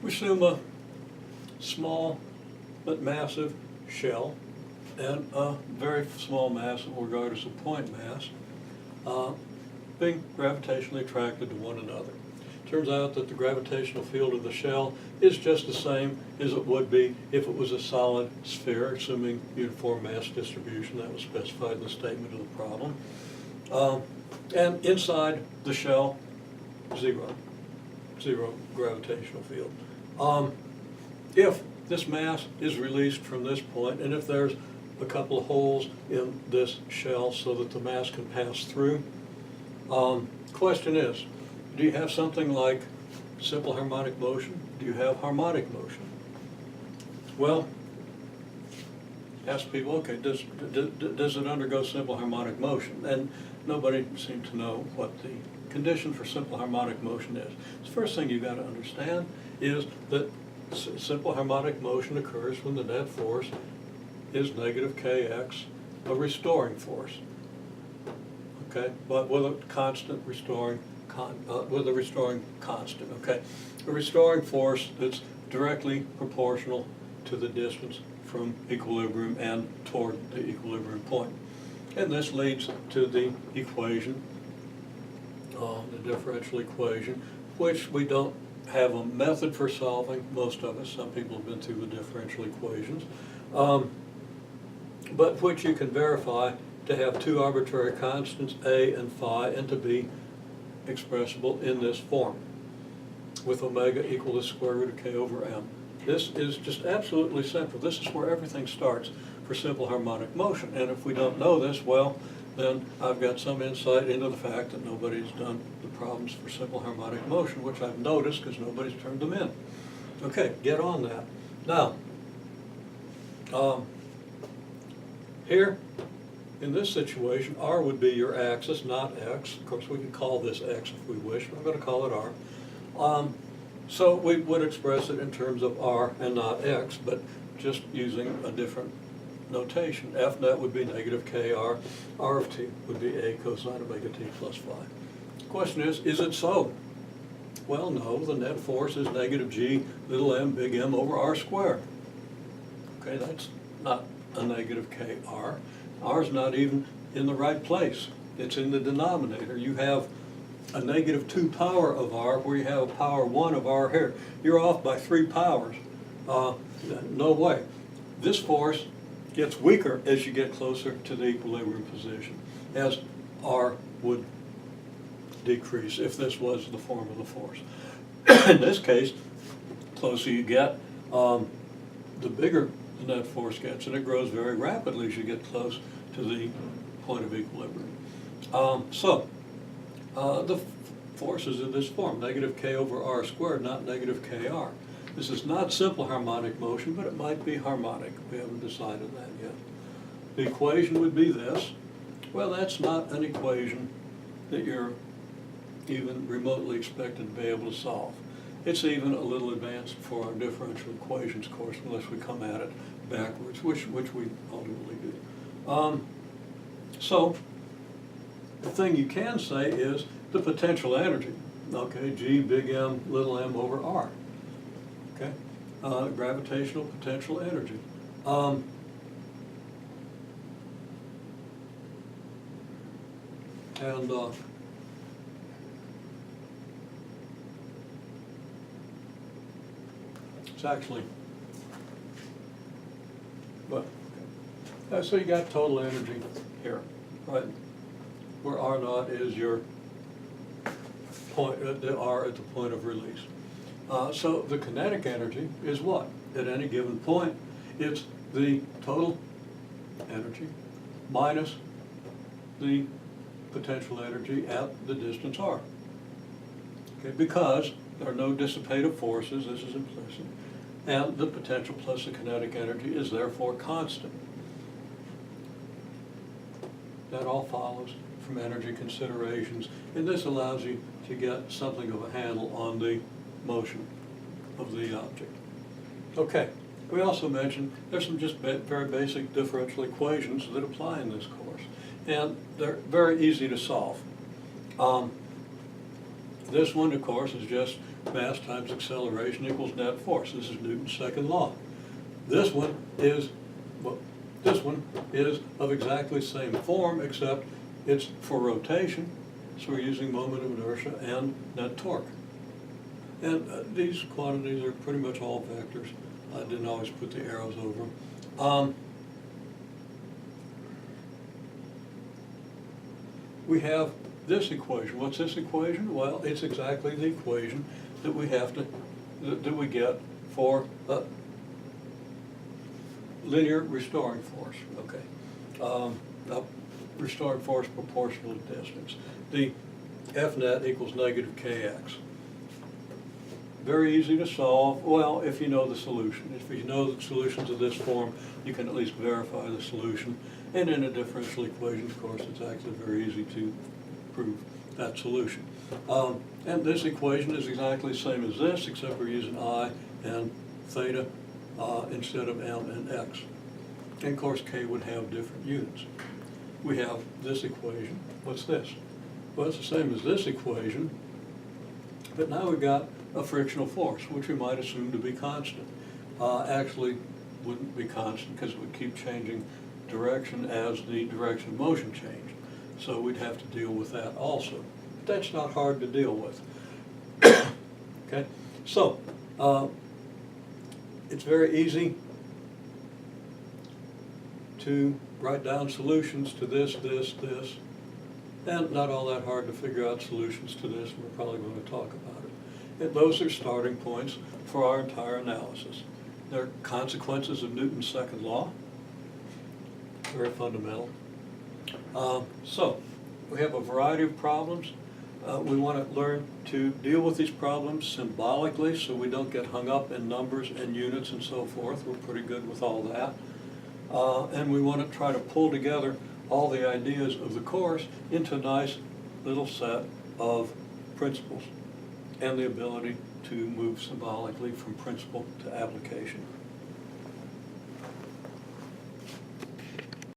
We assume a small but massive shell and a very small mass, regardless of point mass, being gravitationally attracted to one another. Turns out that the gravitational field of the shell is just the same as it would be if it was a solid sphere, assuming uniform mass distribution. That was specified in the statement of the problem. And inside the shell, zero gravitational field. If this mass is released from this point, and if there's a couple of holes in this shell so that the mass can pass through, question is, do you have something like simple harmonic motion? Do you have harmonic motion? Well, ask people, okay, does it undergo simple harmonic motion? And nobody seemed to know what the condition for simple harmonic motion is. The first thing you've got to understand is that simple harmonic motion occurs when the net force is negative kx, a restoring force. Okay, but with a constant restoring with a restoring constant. Okay, a restoring force that's directly proportional to the distance from equilibrium and toward the equilibrium point. And this leads to the equation, the differential equation, which we don't have a method for solving, most of us. Some people have been through the differential equations, but which you can verify to have two arbitrary constants, a and phi, and to be expressible in this form, with omega equal to the square root of k over m. This is just absolutely simple. This is where everything starts for simple harmonic motion. And if we don't know this, well, then I've got some insight into the fact that nobody's done the problems for simple harmonic motion, which I've noticed because nobody's turned them in. Okay, get on that. Now, here, in this situation, r would be your axis, not x. Of course, we can call this x if we wish, but I'm going to call it r. So we would express it in terms of r and not x, but just using a different notation. F net would be negative kr, r of t would be a cosine omega t plus phi. The question is it so? Well, no, the net force is negative g little m big M over r squared. Okay, that's not a negative kr. R is not even in the right place. It's in the denominator. You have a negative 2 power of r where you have a power 1 of r here. You're off by 3 powers. No way. This force gets weaker as you get closer to the equilibrium position, as r would decrease if this was the form of the force. In this case, the closer you get, the bigger the net force gets, and it grows very rapidly as you get close to the point of equilibrium. The force is in this form, negative k over r squared, not negative kr. This is not simple harmonic motion, but it might be harmonic. We haven't decided that yet. The equation would be this. Well, that's not an equation that you're even remotely expected to be able to solve. It's even a little advanced for our differential equations course, unless we come at it backwards, which we ultimately do. So the thing you can say is the potential energy. Okay, G big M little m over r. Okay, gravitational potential energy. It's actually, well, okay. So you got total energy here, right? Where R naught is your point, the R at the point of release. So the kinetic energy is what? At any given point, it's the total energy minus the potential energy at the distance r. Okay, because there are no dissipative forces, this is implicit, and the potential plus the kinetic energy is therefore constant. That all follows from energy considerations, and this allows you to get something of a handle on the motion of the object. Okay, We also mentioned there's some just very basic differential equations that apply in this course, and they're very easy to solve. This one, of course, is just mass times acceleration equals net force. This is Newton's second law. This one is, well, this one is of exactly the same form, except it's for rotation, so we're using moment of inertia and net torque. And these quantities are pretty much all vectors. I didn't always put the arrows over them. We have this equation. What's this equation? Well, it's exactly the equation that we have to, that we get for linear restoring force, okay? Restoring force proportional to distance. The F net equals negative kx. Very easy to solve, well, if you know the solution. If you know the solutions of this form, you can at least verify the solution. And in a differential equation, of course, it's actually very easy to prove that solution. And this equation is exactly the same as this, except we're using I and theta instead of m and x. And of course, k would have different units. We have this equation. What's this? Well, it's the same as this equation, but now we've got a frictional force, which we might assume to be constant. Actually, wouldn't be constant because it would keep changing direction as the direction of motion changed. So we'd have to deal with that also. But that's not hard to deal with. Okay, so it's very easy to write down solutions to this, and not all that hard to figure out solutions to this, and we're probably going to talk about it. And those are starting points for our entire analysis. They're consequences of Newton's second law, very fundamental. So we have a variety of problems. We want to learn to deal with these problems symbolically so we don't get hung up in numbers and units and so forth. We're pretty good with all that. And we want to try to pull together all the ideas of the course into a nice little set of principles and the ability to move symbolically from principle to application.